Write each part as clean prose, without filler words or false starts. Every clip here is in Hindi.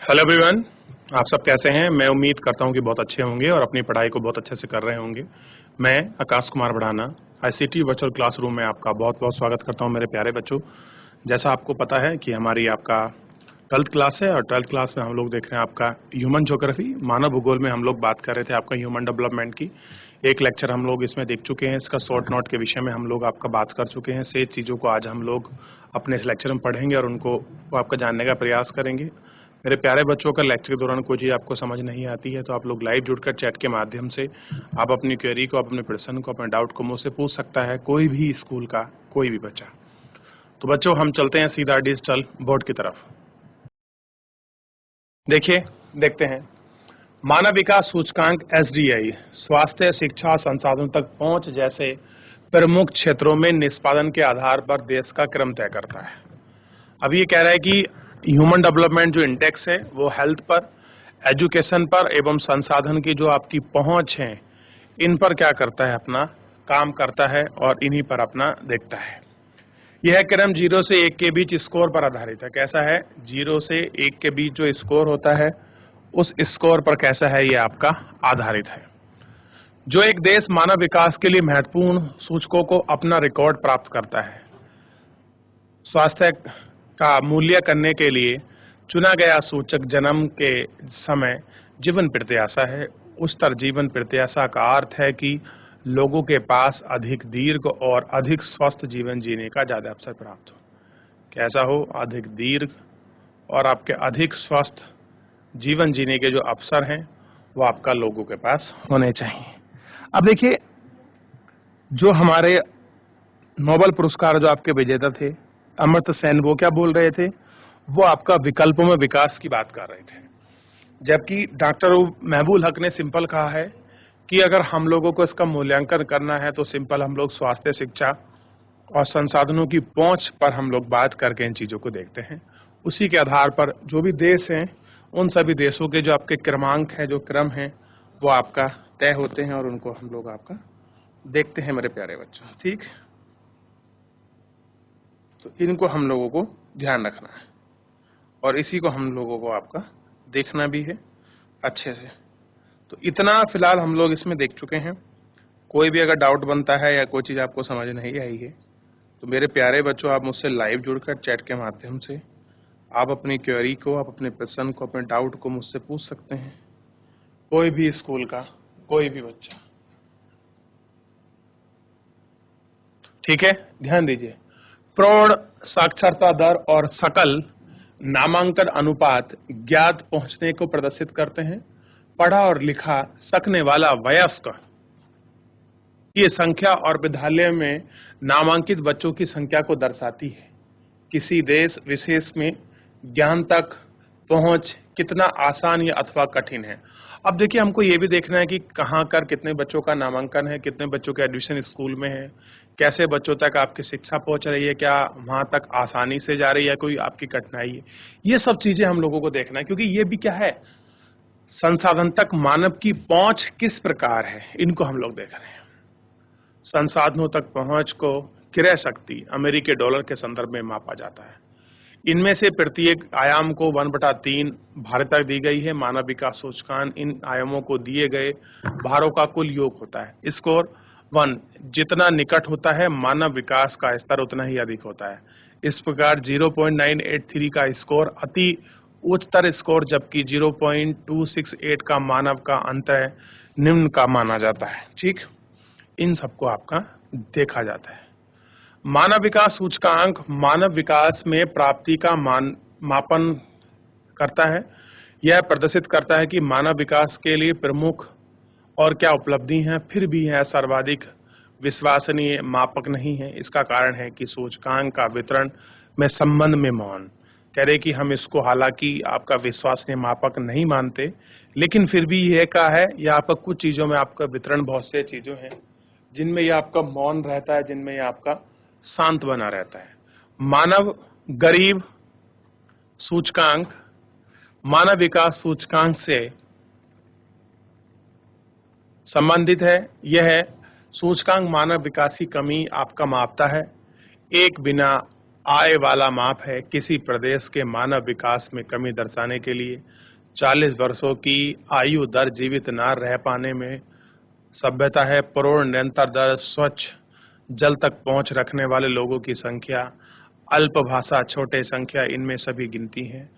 हेलो एवरीवन, आप सब कैसे हैं। मैं उम्मीद करता हूं कि बहुत अच्छे होंगे और अपनी पढ़ाई को बहुत अच्छे से कर रहे होंगे। मैं आकाश कुमार बढ़ाना आईसीटी वर्चुअल क्लासरूम में आपका बहुत बहुत स्वागत करता हूं मेरे प्यारे बच्चों। जैसा आपको पता है कि हमारी आपका 12th क्लास है और 12th क्लास में हम लोग देख रहे हैं आपका ह्यूमन ज्योग्राफी, मानव भूगोल में हम लोग बात कर रहे थे आपका ह्यूमन डेवलपमेंट की। एक लेक्चर हम लोग इसमें देख चुके हैं, इसका शॉर्ट नोट के विषय में हम लोग आपका बात कर चुके हैं। शेष चीज़ों को आज हम लोग अपने इस लेक्चर में पढ़ेंगे और उनको आपका जानने का प्रयास करेंगे। मेरे प्यारे बच्चों का लेक्चर के दौरान कोई चीज़ आपको समझ नहीं आती है तो आप लोग लाइव जुड़कर चैट के माध्यम से आप अपनी क्वेरी को, अपने प्रश्न को, अपने डाउट को मुझसे पूछ सकता है कोई भी स्कूल का कोई भी बच्चा। तो बच्चों हम चलते हैं सीधा डिजिटल बोर्ड की तरफ। देखिए, देखते हैं मानव विकास सूचकांक SDI स्वास्थ्य, शिक्षा, संसाधनों तक पहुंच जैसे प्रमुख क्षेत्रों में निष्पादन के आधार पर देश का क्रम तय करता है। अब ये कह रहा है कि ह्यूमन डेवलपमेंट जो इंडेक्स है वो हेल्थ पर, एजुकेशन पर एवं संसाधन की जो आपकी पहुंच है इन पर क्या करता है, अपना काम करता है और इन्हीं पर अपना देखता है। यह क्रम 0 से 1 के बीच स्कोर पर आधारित है। कैसा है? 0 से 1 के बीच जो स्कोर होता है उस स्कोर पर कैसा है, ये आपका आधारित है। जो एक देश मानव विकास के लिए महत्वपूर्ण सूचकों को अपना रिकॉर्ड प्राप्त करता है, स्वास्थ्य का मूल्य करने के लिए चुना गया सूचक जन्म के समय जीवन प्रत्याशा है। उस तर जीवन प्रत्याशा का अर्थ है कि लोगों के पास अधिक दीर्घ और अधिक स्वस्थ जीवन जीने का ज्यादा अवसर प्राप्त हो। कैसा हो? अधिक दीर्घ और आपके अधिक स्वस्थ जीवन जीने के जो अवसर हैं वो आपका लोगों के पास होने चाहिए। अब देखिए, जो हमारे नोबेल पुरस्कार जो आपके विजेता थे अमर्त्य सेन, वो क्या बोल रहे थे? वो आपका विकल्पों में विकास की बात कर रहे थे, जबकि डॉक्टर महबूल हक ने सिंपल कहा है कि अगर हम लोगों को इसका मूल्यांकन करना है तो सिंपल हम लोग स्वास्थ्य, शिक्षा और संसाधनों की पहुंच पर हम लोग बात करके इन चीजों को देखते हैं। उसी के आधार पर जो भी देश हैं उन सभी देशों के जो आपके क्रमांक है, जो क्रम है, वो आपका तय होते हैं और उनको हम लोग आपका देखते हैं मेरे प्यारे बच्चों। ठीक, तो इनको हम लोगों को ध्यान रखना है और इसी को हम लोगों को आपका देखना भी है अच्छे से। तो इतना फिलहाल हम लोग इसमें देख चुके हैं। कोई भी अगर डाउट बनता है या कोई चीज़ आपको समझ नहीं आई है तो मेरे प्यारे बच्चों आप मुझसे लाइव जुड़कर चैट के माध्यम से आप अपनी क्वेरी को, आप अपने प्रश्न को, अपने डाउट को मुझसे पूछ सकते हैं। कोई भी स्कूल का कोई भी बच्चा। ठीक है, ध्यान दीजिए। प्रौढ़ साक्षरता दर और सकल नामांकन अनुपात ज्ञात पहुंचने को प्रदर्शित करते हैं। पढ़ा और लिखा सकने वाला वयस्क ये संख्या और विद्यालय में नामांकित बच्चों की संख्या को दर्शाती है। किसी देश विशेष में ज्ञान तक पहुंच कितना आसान या अथवा कठिन है। अब देखिए, हमको ये भी देखना है कि कहाँ कर कितने बच्चों का नामांकन है, कितने बच्चों का एडमिशन स्कूल में है, कैसे बच्चों तक आपकी शिक्षा पहुंच रही है, क्या वहां तक आसानी से जा रही है, कोई आपकी कठिनाई है। ये सब चीजें हम लोगों को देखना है, क्योंकि ये भी क्या है, संसाधन तक मानव की पहुंच किस प्रकार है, इनको हम लोग देख रहे हैं। संसाधनों तक पहुंच को क्रय शक्ति अमेरिकी डॉलर के संदर्भ में मापा जाता है। इनमें से प्रत्येक आयाम को 1/3 भारत तक दी गई है। मानव विकास सूचकांक इन आयामों को दिए गए भारों का कुल योग होता है। स्कोर 1 जितना निकट होता है मानव विकास का स्तर उतना ही अधिक होता है। इस प्रकार 0.983 का स्कोर अति उच्चतर स्कोर, जबकि 0.268 का मानव का अंतर निम्न का माना जाता है। ठीक, इन सबको आपका देखा जाता है। मानव विकास सूचकांक मानव विकास में प्राप्ति का मापन करता है। यह प्रदर्शित करता है कि मानव विकास के लिए प्रमुख और क्या उपलब्धि हैं, फिर भी यह सर्वाधिक विश्वसनीय मापक नहीं है। इसका कारण है कि सूचकांक का वितरण में संबंध में मौन कह रहे कि हम इसको हालांकि आपका विश्वसनीय मापक नहीं मानते, लेकिन फिर भी यह का है, यह आपका कुछ चीजों में आपका वितरण बहुत से चीजों हैं जिनमें यह आपका मौन रहता है, जिनमें यह आपका शांत बना रहता है। मानव गरीब सूचकांक मानव विकास सूचकांक से संबंधित है। यह सूचकांक मानव विकास की कमी आपका मापता है। एक बिना आय वाला माप है किसी प्रदेश के मानव विकास में कमी दर्शाने के लिए। 40 वर्षों की आयु दर जीवित न रह पाने में सभ्यता है। पूर्ण निरंतर दर, स्वच्छ जल तक पहुंच रखने वाले लोगों की संख्या, अल्प भाषा, छोटे संख्या, इनमें सभी गिनती हैं।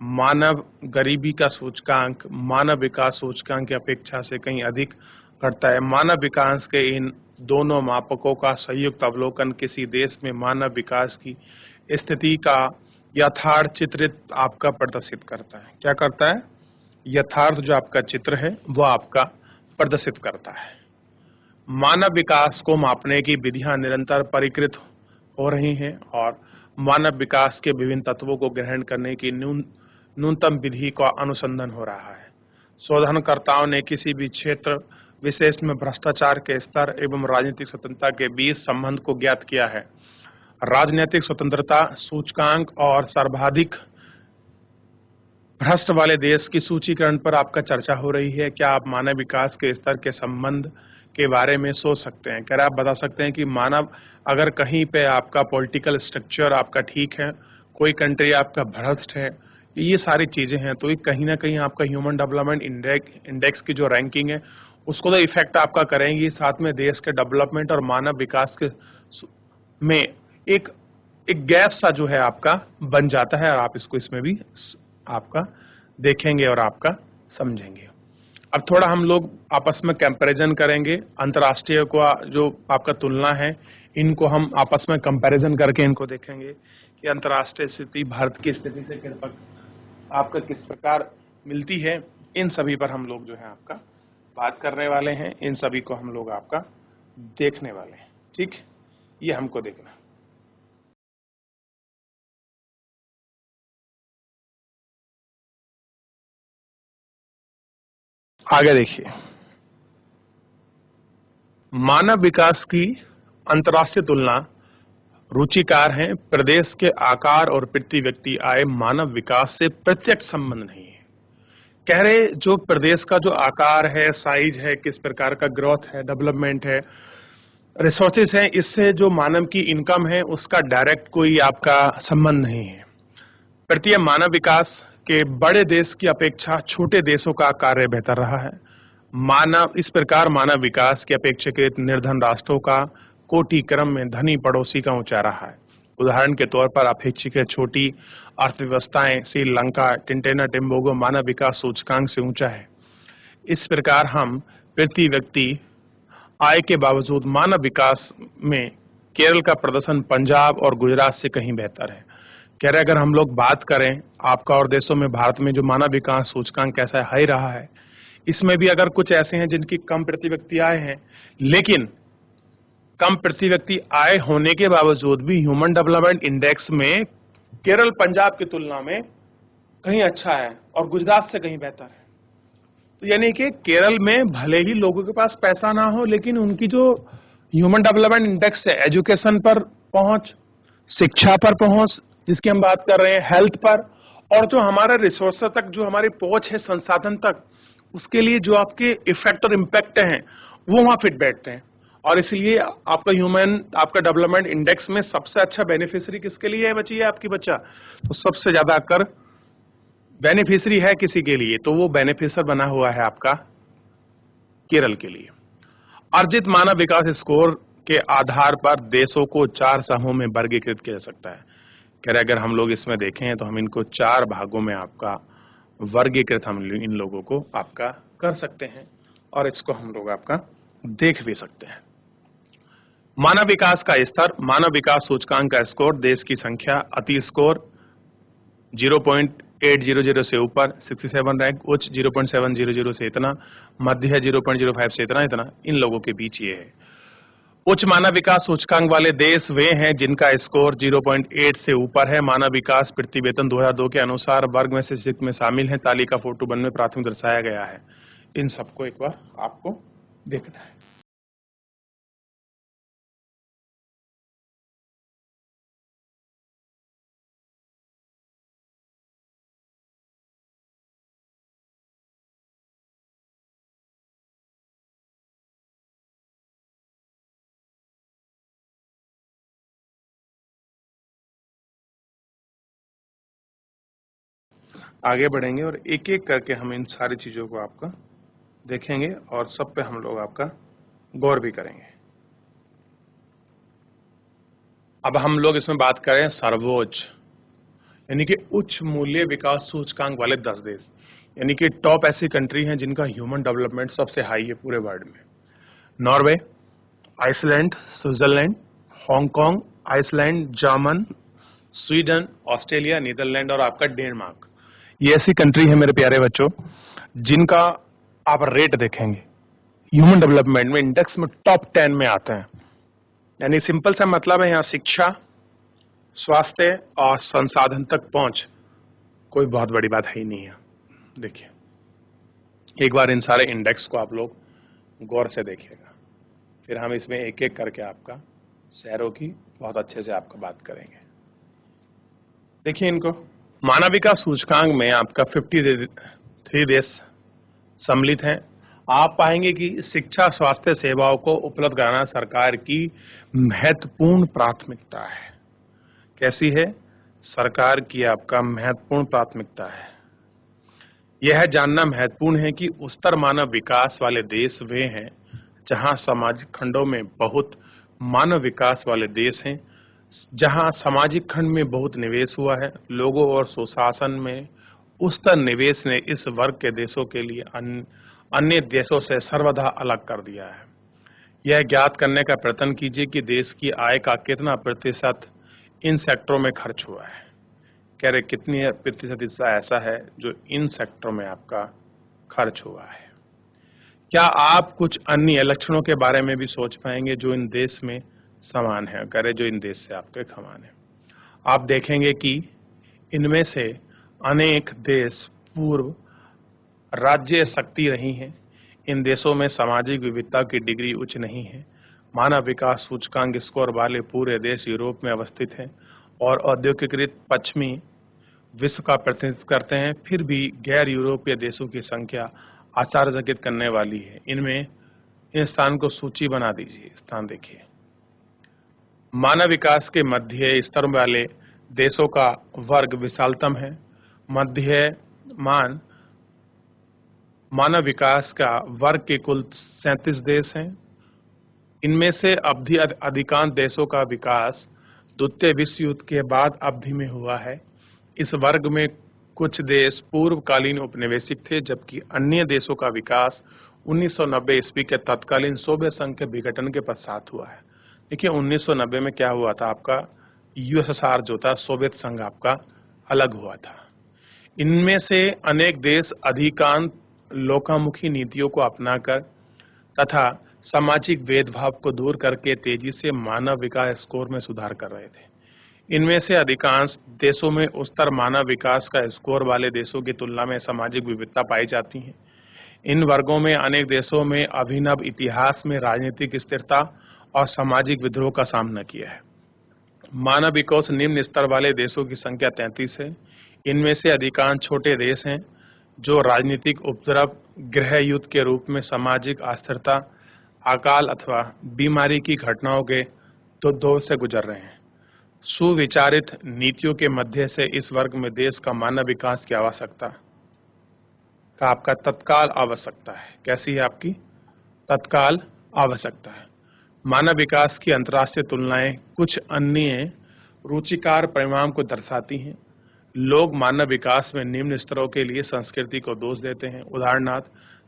मानव गरीबी का सूचकांक मानव विकास सूचकांक की अपेक्षा से कहीं अधिक घटता है। मानव विकास के इन दोनों मापकों का संयुक्त अवलोकन किसी देश में मानव विकास की स्थिति का यथार्थ चित्रित आपका प्रदर्शित करता है। क्या करता है? यथार्थ जो आपका चित्र है वो आपका प्रदर्शित करता है। मानव विकास को मापने की विधियां निरंतर परिष्कृत हो रही हैं और मानव विकास के विभिन्न तत्वों को ग्रहण करने की न्यूनतम विधि का अनुसंधान हो रहा है। शोधनकर्ताओं ने किसी भी क्षेत्र विशेष में भ्रष्टाचार के स्तर एवं राजनीतिक स्वतंत्रता के बीच संबंध को ज्ञात किया है। राजनीतिक स्वतंत्रता सूचकांक और सर्वाधिक भ्रष्ट वाले देश की सूचीकरण पर आपका चर्चा हो रही है। क्या आप मानव विकास के स्तर के संबंध के बारे में सोच सकते हैं? क्या आप बता सकते हैं कि मानव अगर कहीं पे आपका पॉलिटिकल स्ट्रक्चर आपका ठीक है, कोई कंट्री आपका भ्रष्ट है, ये सारी चीजें हैं, तो ये कहीं ना कहीं आपका ह्यूमन डेवलपमेंट इंडेक्स की जो रैंकिंग है उसको तो इफेक्ट आपका करेंगी, साथ में देश के डेवलपमेंट और मानव विकास के में एक एक गैप सा जो है आपका बन जाता है और आप इसको इसमें भी आपका देखेंगे और आपका समझेंगे। अब थोड़ा हम लोग आपस में कंपैरिजन करेंगे। अंतर्राष्ट्रीय को जो आपका तुलना है, इनको हम आपस में कंपैरिजन करके इनको देखेंगे कि अंतर्राष्ट्रीय स्थिति भारत की स्थिति से आपका किस प्रकार मिलती है। इन सभी पर हम लोग जो है आपका बात करने वाले हैं, इन सभी को हम लोग आपका देखने वाले हैं। ठीक, ये हमको देखना। आगे देखिए, मानव विकास की अंतर्राष्ट्रीय तुलना रुचिकार है। प्रदेश के आकार और प्रति व्यक्ति आय मानव विकास से प्रत्यक्ष संबंध नहीं है। कह रहे जो प्रदेश का जो आकार है, साइज है, किस प्रकार का ग्रोथ है, डेवलपमेंट है, रिसोर्सेज है, इससे जो मानव की इनकम है उसका डायरेक्ट कोई आपका संबंध नहीं है। प्रत्येक मानव विकास के बड़े देश की अपेक्षा छोटे देशों का कार्य बेहतर रहा है। मानव इस प्रकार मानव विकास के अपेक्षाकृत निर्धन राष्ट्रों का कोटि क्रम में धनी पड़ोसी का ऊंचा रहा है। उदाहरण के तौर पर अपेक्षाकृत छोटी अर्थव्यवस्थाएं श्रीलंका, टिंटेना टिम्बोगो मानव विकास सूचकांक से ऊंचा है। इस प्रकार हम प्रति व्यक्ति आय के बावजूद मानव विकास में केरल का प्रदर्शन पंजाब और गुजरात से कहीं बेहतर है। कह रहे अगर हम लोग बात करें आपका और देशों में, भारत में जो मानव विकास सूचकांक कैसा है रहा है, इसमें भी अगर कुछ ऐसे हैं जिनकी कम प्रति व्यक्ति आय है, लेकिन कम प्रति व्यक्ति आय होने के बावजूद भी ह्यूमन डेवलपमेंट इंडेक्स में केरल पंजाब की तुलना में कहीं अच्छा है और गुजरात से कहीं बेहतर है। तो यानी कि केरल में भले ही लोगों के पास पैसा ना हो, लेकिन उनकी जो ह्यूमन डेवलपमेंट इंडेक्स है, एजुकेशन पर पहुंच, शिक्षा पर पहुंच जिसकी हम बात कर रहे हैं, हेल्थ पर, और जो हमारा रिसोर्स तक जो हमारी पहुंच है संसाधन तक, उसके लिए जो आपके इफेक्ट और इम्पैक्ट हैं वो वहां फिट बैठते हैं। और इसलिए आपका डेवलपमेंट इंडेक्स में सबसे अच्छा बेनिफिशियरी किसके लिए है बची है आपकी बच्चा? तो सबसे ज्यादा कर बेनिफिशियरी है किसी के लिए, तो वो बेनिफिशियर बना हुआ है आपका केरल के लिए। अर्जित मानव विकास स्कोर के आधार पर देशों को 4 समूहों में वर्गीकृत किया जा सकता है। कह रहे अगर हम लोग इसमें देखें तो हम इनको 4 भागों में आपका वर्गीकृत हम इन लोगों को आपका कर सकते हैं और इसको हम लोग आपका देख भी सकते हैं। मानव विकास का स्तर, मानव विकास सूचकांक का स्कोर, देश की संख्या, अति स्कोर 0.800 से ऊपर 67 रैंक, उच्च 0.700 से इतना, मध्य है 0.05 से इतना इतना, इन लोगों के बीच ये है। उच्च मानव विकास सूचकांक वाले देश वे हैं जिनका स्कोर 0.8 से ऊपर है। मानव विकास प्रतिवेदन 2002 के अनुसार वर्ग में से में शामिल है। तालिका फोटो 1 में प्राथमिक दर्शाया गया है। इन सबको एक बार आपको देखना है। आगे बढ़ेंगे और एक एक करके हम इन सारी चीजों को आपका देखेंगे और सब पे हम लोग आपका गौर भी करेंगे। अब हम लोग इसमें बात करें सर्वोच्च, यानी कि उच्च मूल्य विकास सूचकांक वाले 10 देश, यानी कि टॉप ऐसी कंट्री हैं जिनका ह्यूमन डेवलपमेंट सबसे हाई है पूरे वर्ल्ड में। Norway, Iceland, Switzerland, Hong Kong, Iceland, German, Sweden, Australia, Netherland और आपका डेनमार्क। ये ऐसी कंट्री है मेरे प्यारे बच्चों जिनका आप रेट देखेंगे ह्यूमन डेवलपमेंट में इंडेक्स में टॉप 10 में आते हैं। यानी सिंपल सा मतलब है यहाँ शिक्षा, स्वास्थ्य और संसाधन तक पहुंच कोई बहुत बड़ी बात है ही नहीं है। देखिए एक बार इन सारे इंडेक्स को आप लोग गौर से देखिएगा, फिर हम इसमें एक एक करके आपका शहरों की बहुत अच्छे से आपका बात करेंगे। देखिए इनको मानव विकास सूचकांक में आपका 53 देश सम्मिलित हैं। आप पाएंगे कि शिक्षा स्वास्थ्य सेवाओं को उपलब्ध कराना सरकार की महत्वपूर्ण प्राथमिकता है। कैसी है? सरकार की आपका महत्वपूर्ण प्राथमिकता है। यह जानना महत्वपूर्ण है कि उच्चतर मानव विकास वाले देश वे हैं जहां सामाजिक खंडों में बहुत मानव विकास वाले देश हैं, जहां सामाजिक खंड में बहुत निवेश हुआ है। लोगों और सुशासन में उच्चतर निवेश ने इस वर्ग के देशों के लिए अन्य देशों से सर्वथा अलग कर दिया है। यह ज्ञात करने का प्रयत्न कीजिए कि देश की आय का कितना प्रतिशत इन सेक्टरों में खर्च हुआ है। कह रहे कितनी प्रतिशत हिस्सा ऐसा है जो इन सेक्टरों में आपका खर्च हुआ है। क्या आप कुछ अन्य लक्षणों के बारे में भी सोच पाएंगे जो इन देश में समान है? कह रहे जो इन देश से आपके समान है। आप देखेंगे कि इनमें से अनेक देश पूर्व राज्य शक्ति रही हैं। इन देशों में सामाजिक विविधता की डिग्री उच्च नहीं है। मानव विकास सूचकांक स्कोर वाले पूरे देश यूरोप में अवस्थित हैं और औद्योगिकीकृत पश्चिमी विश्व का प्रतिनिधित्व करते हैं। फिर भी गैर यूरोपीय देशों की संख्या आश्चर्यचकित करने वाली है। इनमें इन स्थान को सूची बना दीजिए। स्थान देखिए, मानव विकास के मध्य स्तर वाले देशों का वर्ग विशालतम है। मध्यमान मानव विकास का वर्ग के कुल 37 देश हैं। इनमें से अवधि अधिकांश देशों का विकास द्वितीय विश्व युद्ध के बाद अवधि में हुआ है। इस वर्ग में कुछ देश पूर्वकालीन उपनिवेशिक थे, जबकि अन्य देशों का विकास 1990 ईस्वी के तत्कालीन सोवियत संघ के विघटन के पश्चात हुआ है। देखिए 1990 में क्या हुआ था, आपका यूएसएसआर जो था सोवियत संघ आपका अलग हुआ था। इनमें से अनेक देश अधिकांश लोकामुखी नीतियों को अपनाकर तथा सामाजिक भेदभाव को दूर करके तेजी से मानव विकास स्कोर में सुधार कर रहे थे। इनमें से अधिकांश देशों में उच्चतर मानव विकास का स्कोर वाले देशों की तुलना में सामाजिक विविधता पाई जाती है। इन वर्गों में अनेक देशों में अभिनव इतिहास में राजनीतिक स्थिरता और सामाजिक विद्रोह का सामना किया है। मानव विकास निम्न स्तर वाले देशों की संख्या 33 है। इनमें से अधिकांश छोटे देश हैं जो राजनीतिक उपद्रव, गृह युद्ध के रूप में सामाजिक अस्थिरता, अकाल अथवा बीमारी की घटनाओं के दौर से गुजर रहे हैं। सुविचारित नीतियों के मध्य से इस वर्ग में देश का मानव विकास की आवश्यकता का आपका तत्काल आवश्यकता है। कैसी है आपकी तत्काल आवश्यकता है। मानव विकास की अंतर्राष्ट्रीय तुलनाएं कुछ अन्य रुचिकार परिणाम को दर्शाती हैं। लोग मानव विकास में निम्न स्तरों के लिए संस्कृति को दोष देते हैं। उदाहरणार्थ,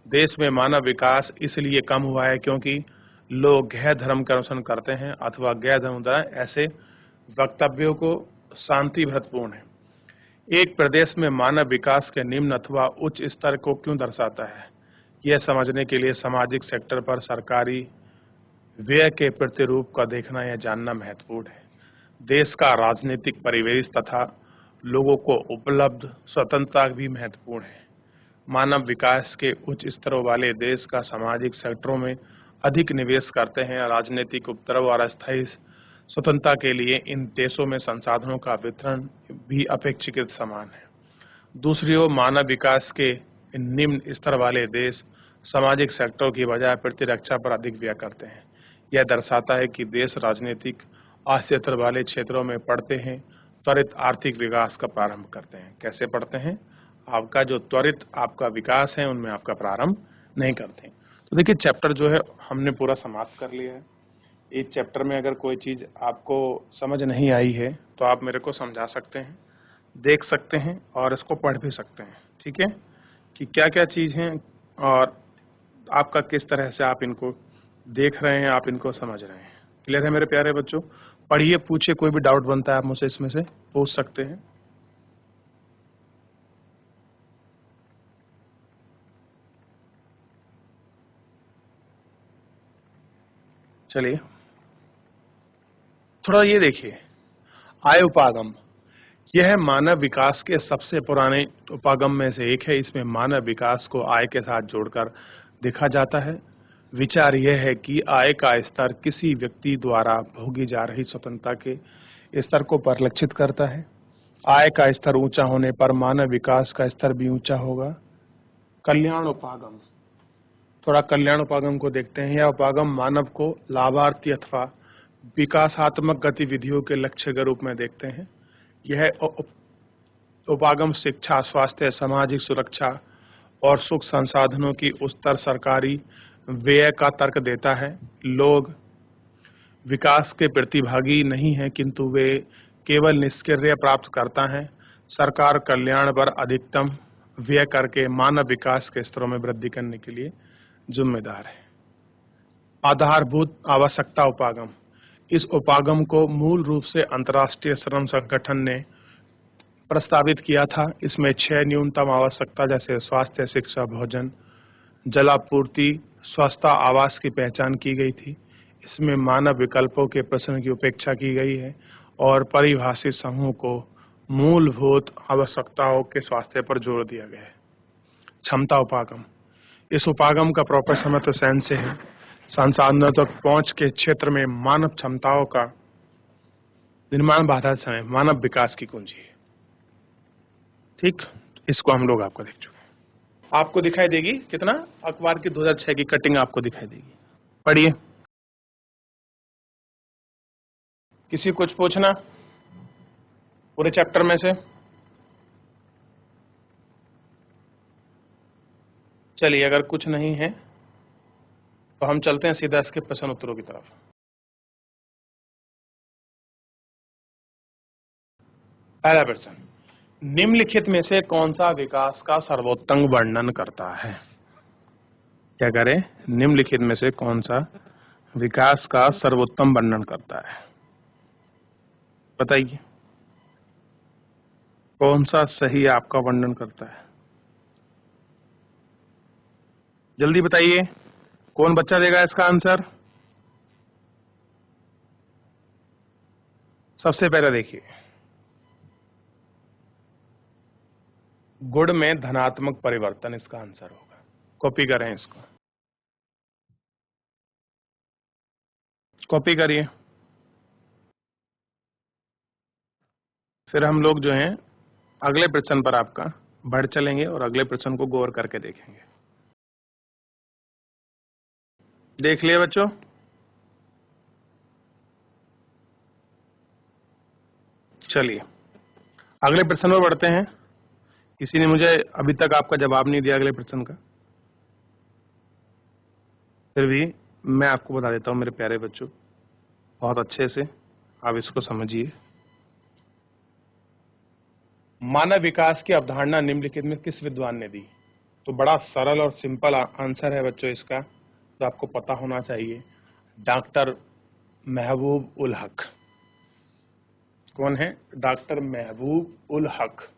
देश में मानव विकास इसलिए कम हुआ है क्योंकि लोग गैर धर्म का अनुसरण करते हैं अथवा गैर धर्म द्वारा ऐसे वक्तव्यों को शांतिभृतपूर्ण है। एक प्रदेश में मानव विकास के निम्न अथवा उच्च स्तर को क्यों दर्शाता है, यह समझने के लिए सामाजिक सेक्टर पर सरकारी व्यय के प्रतिरूप का देखना या जानना महत्वपूर्ण है। देश का राजनीतिक परिवेश तथा लोगों को उपलब्ध स्वतंत्रता भी महत्वपूर्ण है। मानव विकास के उच्च स्तरों वाले देश का सामाजिक सेक्टरों में अधिक निवेश करते हैं। राजनीतिक उपद्रव और अस्थायी स्वतंत्रता के लिए इन देशों में संसाधनों का वितरण भी अपेक्षाकृत समान है। दूसरी ओर मानव विकास के निम्न स्तर वाले देश सामाजिक सेक्टरों की बजाय प्रतिरक्षा पर अधिक व्यय करते हैं। यह दर्शाता है कि देश राजनीतिक अस्थिरता वाले क्षेत्रों में पड़ते हैं त्वरित आर्थिक विकास का प्रारंभ करते हैं। कैसे पढ़ते हैं? आपका जो त्वरित आपका विकास है उनमें आपका प्रारंभ नहीं करते। तो देखिए चैप्टर जो है हमने पूरा समाप्त कर लिया है। इस चैप्टर में अगर कोई चीज़ आपको समझ नहीं आई है तो आप मेरे को समझा सकते हैं, देख सकते हैं और इसको पढ़ भी सकते हैं, ठीक है, कि क्या क्या चीज़ हैं और आपका किस तरह से आप इनको देख रहे हैं, आप इनको समझ रहे हैं। क्लियर है मेरे प्यारे बच्चों? पढ़िए, पूछिए, कोई भी डाउट बनता है आप मुझसे इसमें से पूछ सकते हैं। चलिए थोड़ा ये देखिए, आय उपागम, यह मानव विकास के सबसे पुराने उपागम में से एक है। इसमें मानव विकास को आय के साथ जोड़कर देखा जाता है। विचार यह है कि आय का स्तर किसी व्यक्ति द्वारा भोगी जा रही स्वतंत्रता के स्तर को परिलक्षित करता है। आय का स्तर ऊंचा होने पर मानव विकास का स्तर भी ऊंचा होगा। कल्याण उपागम, थोड़ा कल्याण उपागम को देखते हैं। यह उपागम मानव को लाभार्थी अथवा विकासात्मक गतिविधियों के लक्ष्य के रूप में देखते हैं। यह उपागम शिक्षा, स्वास्थ्य, सामाजिक सुरक्षा और सुख संसाधनों की उच्चतर सरकारी व्यय का तर्क देता है। लोग विकास के प्रतिभागी नहीं हैं, किंतु वे केवल निष्क्रिय प्राप्त करता है। सरकार कल्याण पर अधिकतम व्यय करके मानव विकास के स्तरों में वृद्धि करने के लिए जिम्मेदार है। आधारभूत आवश्यकता उपागम, इस उपागम को मूल रूप से अंतर्राष्ट्रीय श्रम संगठन ने प्रस्तावित किया था। इसमें 6 न्यूनतम आवश्यकता जैसे स्वास्थ्य, शिक्षा, भोजन, जलापूर्ति, स्वच्छता, आवास की पहचान की गई थी। इसमें मानव विकल्पों के प्रश्न की उपेक्षा की गई है और परिभाषित समूह को मूलभूत आवश्यकताओं के स्वास्थ्य पर जोर दिया गया है। क्षमता उपागम, इस उपागम का प्रोफेसर मत सेन से है। संसाधनों तक पहुंच के क्षेत्र में मानव क्षमताओं का निर्माण बाधा समय मानव विकास की कुंजी है। ठीक, इसको हम लोग आपको देख चुके हैं। आपको दिखाई देगी कितना, अखबार की 2006 की कटिंग आपको दिखाई देगी। पढ़िए, किसी कुछ पूछना पूरे चैप्टर में से? चलिए, अगर कुछ नहीं है तो हम चलते हैं सीधा इसके प्रश्न उत्तरों की तरफ। पहला प्रश्न, निम्नलिखित में से कौन सा विकास का सर्वोत्तम वर्णन करता है? क्या करें? निम्नलिखित में से कौन सा विकास का सर्वोत्तम वर्णन करता है? बताइए, कौन सा सही आपका वर्णन करता है? जल्दी बताइए, कौन बच्चा देगा इसका आंसर? सबसे पहले देखिए, गुण में धनात्मक परिवर्तन इसका आंसर होगा। कॉपी करें इसको, कॉपी करिए। फिर हम लोग जो हैं अगले प्रश्न पर आपका बढ़ चलेंगे और अगले प्रश्न को गौर करके देखेंगे। देख लिए बच्चों? चलिए अगले प्रश्न पर बढ़ते हैं। किसी ने मुझे अभी तक आपका जवाब नहीं दिया अगले प्रश्न का, फिर भी मैं आपको बता देता हूं मेरे प्यारे बच्चों, बहुत अच्छे से आप इसको समझिए। मानव विकास की अवधारणा निम्नलिखित में किस विद्वान ने दी? तो बड़ा सरल और सिंपल आंसर है बच्चों इसका, तो आपको पता होना चाहिए। डॉक्टर महबूब उल हक। कौन है? डॉक्टर महबूब उल हक।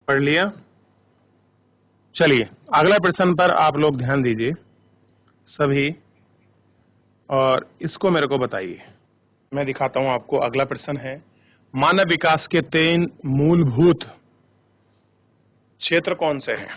पढ़ लिया? चलिए अगला प्रश्न पर आप लोग ध्यान दीजिए सभी, और इसको मेरे को बताइए। मैं दिखाता हूं आपको। अगला प्रश्न है, मानव विकास के 3 मूलभूत क्षेत्र कौन से हैं?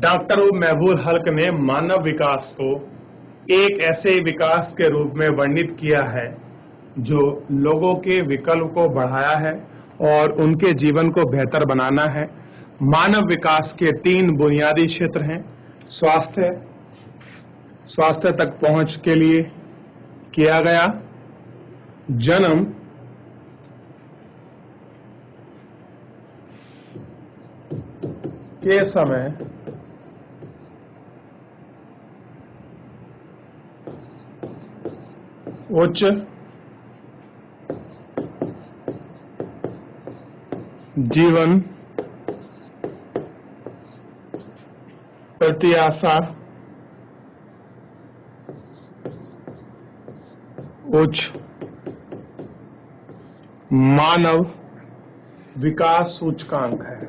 डॉक्टर महबूब हक ने मानव विकास को एक ऐसे विकास के रूप में वर्णित किया है जो लोगों के विकल्प को बढ़ाया है और उनके जीवन को बेहतर बनाना है। मानव विकास के 3 बुनियादी क्षेत्र हैं। स्वास्थ्य तक पहुंच के लिए किया गया, जन्म, के समय उच्च जीवन प्रत्याशा, उच्च मानव विकास सूचकांक है।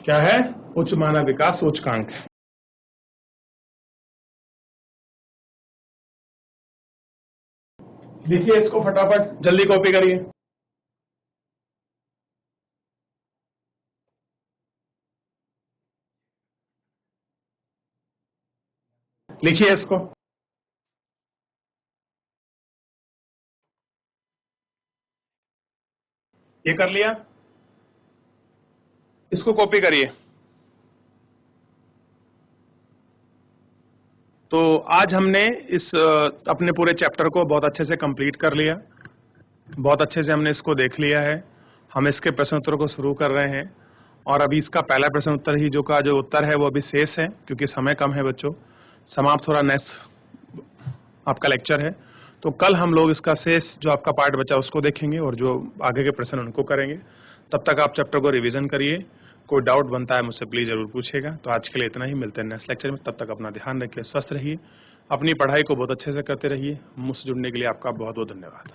क्या है? उच्च मानव विकास सूचकांक है। लिखिए इसको फटाफट, जल्दी कॉपी करिए। लिखिए इसको। ये कर लिया? इसको कॉपी करिए। तो आज हमने इस अपने पूरे चैप्टर को बहुत अच्छे से कंप्लीट कर लिया। बहुत अच्छे से हमने इसको देख लिया है। हम इसके प्रश्न उत्तर को शुरू कर रहे हैं और अभी इसका पहला प्रश्न उत्तर ही जो उत्तर है वो अभी शेष है, क्योंकि समय कम है बच्चों। समाप्त हो रहा नेक्स्ट आपका लेक्चर है, तो कल हम लोग इसका शेष जो आपका पार्ट बचा उसको देखेंगे और जो आगे के प्रश्न उनको करेंगे। तब तक आप चैप्टर को रिवीजन करिए। कोई डाउट बनता है मुझसे प्लीज जरूर पूछिएगा। तो आज के लिए इतना ही, मिलते हैं नेक्स्ट लेक्चर में। तब तक अपना ध्यान रखिए, स्वस्थ रहिए, अपनी पढ़ाई को बहुत अच्छे से करते रहिए। मुझसे जुड़ने के लिए आपका बहुत बहुत धन्यवाद।